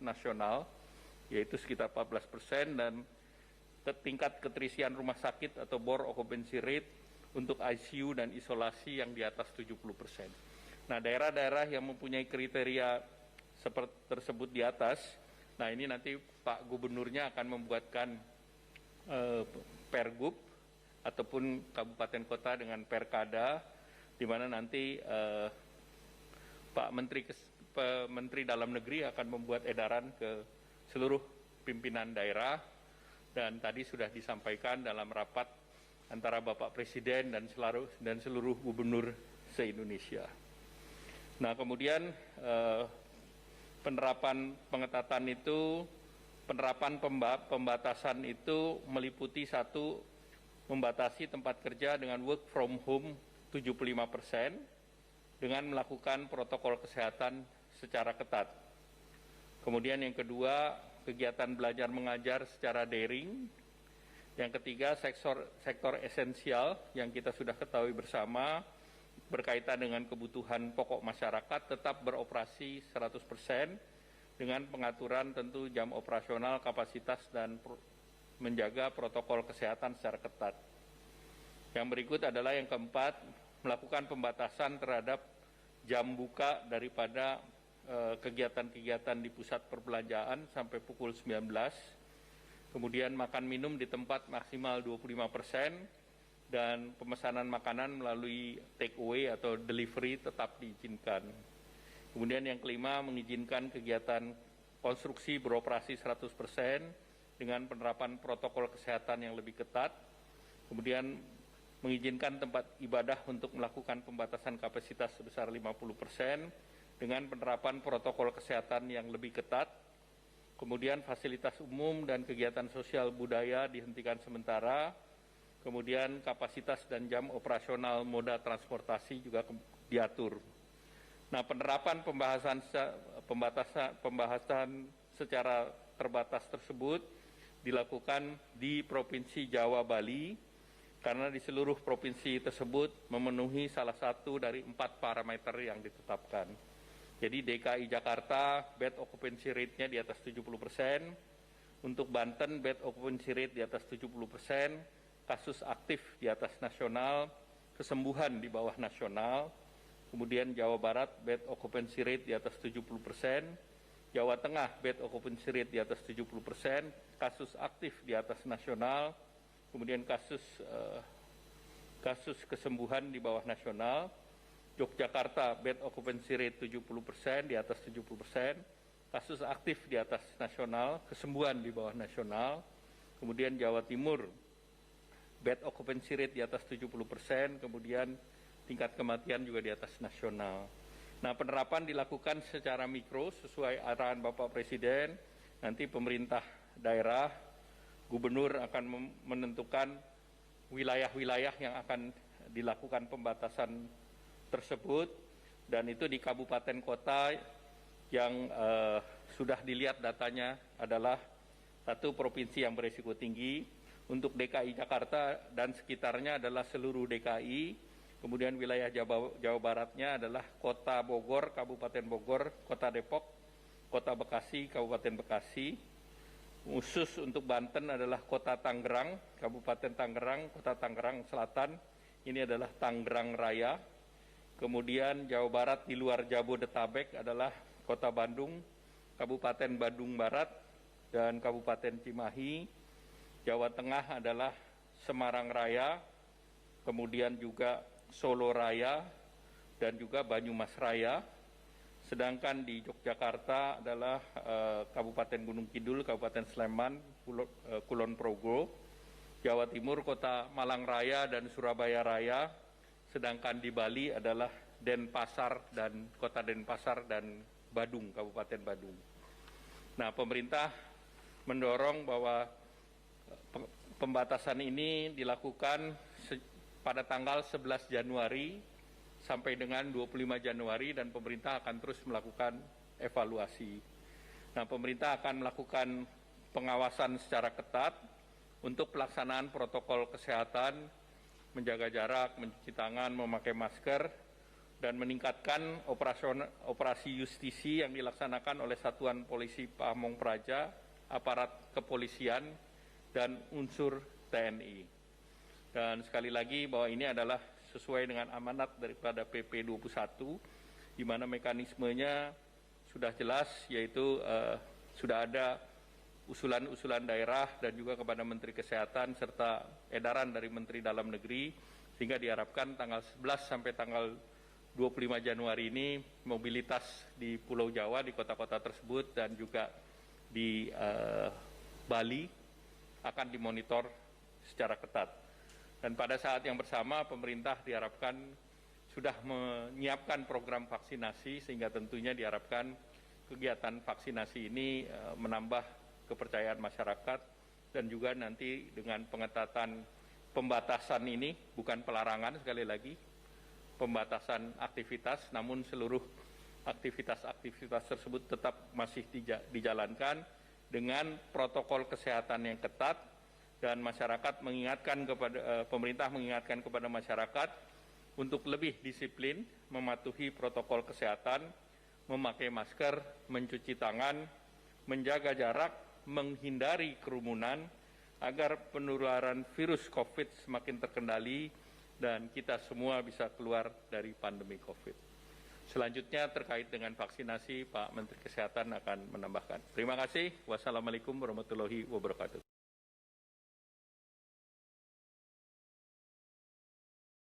nasional, yaitu sekitar 14%, dan tingkat keterisian rumah sakit atau bor occupancy rate untuk ICU dan isolasi yang di atas 70%. Nah, daerah-daerah yang mempunyai kriteria seperti tersebut di atas, nah ini nanti Pak Gubernurnya akan membuatkan pergub ataupun kabupaten kota dengan perkada, di mana nanti Pak Menteri Dalam Negeri akan membuat edaran ke seluruh pimpinan daerah, dan tadi sudah disampaikan dalam rapat antara Bapak Presiden dan seluruh gubernur se-Indonesia. Nah, kemudian penerapan pengetatan itu, pembatasan itu meliputi satu, membatasi tempat kerja dengan work from home 75% dengan melakukan protokol kesehatan secara ketat. Kemudian yang kedua, kegiatan belajar mengajar secara daring. Yang ketiga, sektor esensial yang kita sudah ketahui bersama berkaitan dengan kebutuhan pokok masyarakat tetap beroperasi 100% dengan pengaturan tentu jam operasional, kapasitas, dan menjaga protokol kesehatan secara ketat. Yang berikut adalah yang keempat, melakukan pembatasan terhadap jam buka daripada kegiatan-kegiatan di pusat perbelanjaan sampai pukul 19. Kemudian makan minum di tempat maksimal 25%, dan pemesanan makanan melalui take away atau delivery tetap diizinkan. Kemudian yang kelima, mengizinkan kegiatan konstruksi beroperasi 100% dengan penerapan protokol kesehatan yang lebih ketat. Kemudian mengizinkan tempat ibadah untuk melakukan pembatasan kapasitas sebesar 50% dengan penerapan protokol kesehatan yang lebih ketat. Kemudian fasilitas umum dan kegiatan sosial budaya dihentikan sementara. Kemudian kapasitas dan jam operasional moda transportasi juga diatur. Nah, penerapan pembahasan secara terbatas tersebut dilakukan di Provinsi Jawa Bali, karena di seluruh provinsi tersebut memenuhi salah satu dari 4 parameter yang ditetapkan. Jadi DKI Jakarta bed occupancy rate-nya di atas 70%, untuk Banten bed occupancy rate di atas 70%, kasus aktif di atas nasional, kesembuhan di bawah nasional. Kemudian Jawa Barat bed occupancy rate di atas 70%, Jawa Tengah bed occupancy rate di atas 70%, kasus aktif di atas nasional, kemudian kasus kesembuhan di bawah nasional. Yogyakarta bed occupancy rate 70%, di atas 70%, kasus aktif di atas nasional, kesembuhan di bawah nasional. Kemudian Jawa Timur bed occupancy rate di atas 70%, kemudian tingkat kematian juga di atas nasional. Nah, penerapan dilakukan secara mikro sesuai arahan Bapak Presiden. Nanti pemerintah daerah, gubernur akan menentukan wilayah-wilayah yang akan dilakukan pembatasan tersebut, dan itu di kabupaten kota yang sudah dilihat datanya adalah satu provinsi yang berisiko tinggi. Untuk DKI Jakarta dan sekitarnya adalah seluruh DKI, kemudian wilayah Jawa Baratnya adalah Kota Bogor, Kabupaten Bogor, Kota Depok, Kota Bekasi, Kabupaten Bekasi. Khusus untuk Banten adalah Kota Tangerang, Kabupaten Tangerang, Kota Tangerang Selatan, ini adalah Tangerang Raya. Kemudian Jawa Barat di luar Jabodetabek adalah Kota Bandung, Kabupaten Bandung Barat, dan Kabupaten Cimahi. Jawa Tengah adalah Semarang Raya, kemudian juga Solo Raya, dan juga Banyumas Raya. Sedangkan di Yogyakarta adalah Kabupaten Gunung Kidul, Kabupaten Sleman, Kulon Progo. Jawa Timur Kota Malang Raya dan Surabaya Raya. Sedangkan di Bali adalah Denpasar dan Kota Denpasar dan Badung, Kabupaten Badung. Nah, pemerintah mendorong bahwa pembatasan ini dilakukan pada tanggal 11 Januari sampai dengan 25 Januari, dan pemerintah akan terus melakukan evaluasi. Nah, pemerintah akan melakukan pengawasan secara ketat untuk pelaksanaan protokol kesehatan, menjaga jarak, mencuci tangan, memakai masker, dan meningkatkan operasi justisi yang dilaksanakan oleh Satuan Polisi Pamong Praja, aparat kepolisian, dan unsur TNI. Dan sekali lagi bahwa ini adalah sesuai dengan amanat daripada PP 21, di mana mekanismenya sudah jelas, yaitu sudah ada usulan-usulan daerah dan juga kepada Menteri Kesehatan serta edaran dari Menteri Dalam Negeri, sehingga diharapkan tanggal 11 sampai tanggal 25 Januari ini mobilitas di Pulau Jawa, di kota-kota tersebut dan juga di Bali akan dimonitor secara ketat. Dan pada saat yang bersama pemerintah diharapkan sudah menyiapkan program vaksinasi, sehingga tentunya diharapkan kegiatan vaksinasi ini menambah kepercayaan masyarakat, dan juga nanti dengan pengetatan pembatasan ini, bukan pelarangan, sekali lagi, pembatasan aktivitas, namun seluruh aktivitas tersebut tetap masih dijalankan dengan protokol kesehatan yang ketat, dan masyarakat mengingatkan kepada pemerintah mengingatkan kepada masyarakat untuk lebih disiplin mematuhi protokol kesehatan, memakai masker, mencuci tangan, menjaga jarak, menghindari kerumunan agar penularan virus COVID semakin terkendali dan kita semua bisa keluar dari pandemi COVID. Selanjutnya terkait dengan vaksinasi, Pak Menteri Kesehatan akan menambahkan. Terima kasih. Wassalamualaikum warahmatullahi wabarakatuh.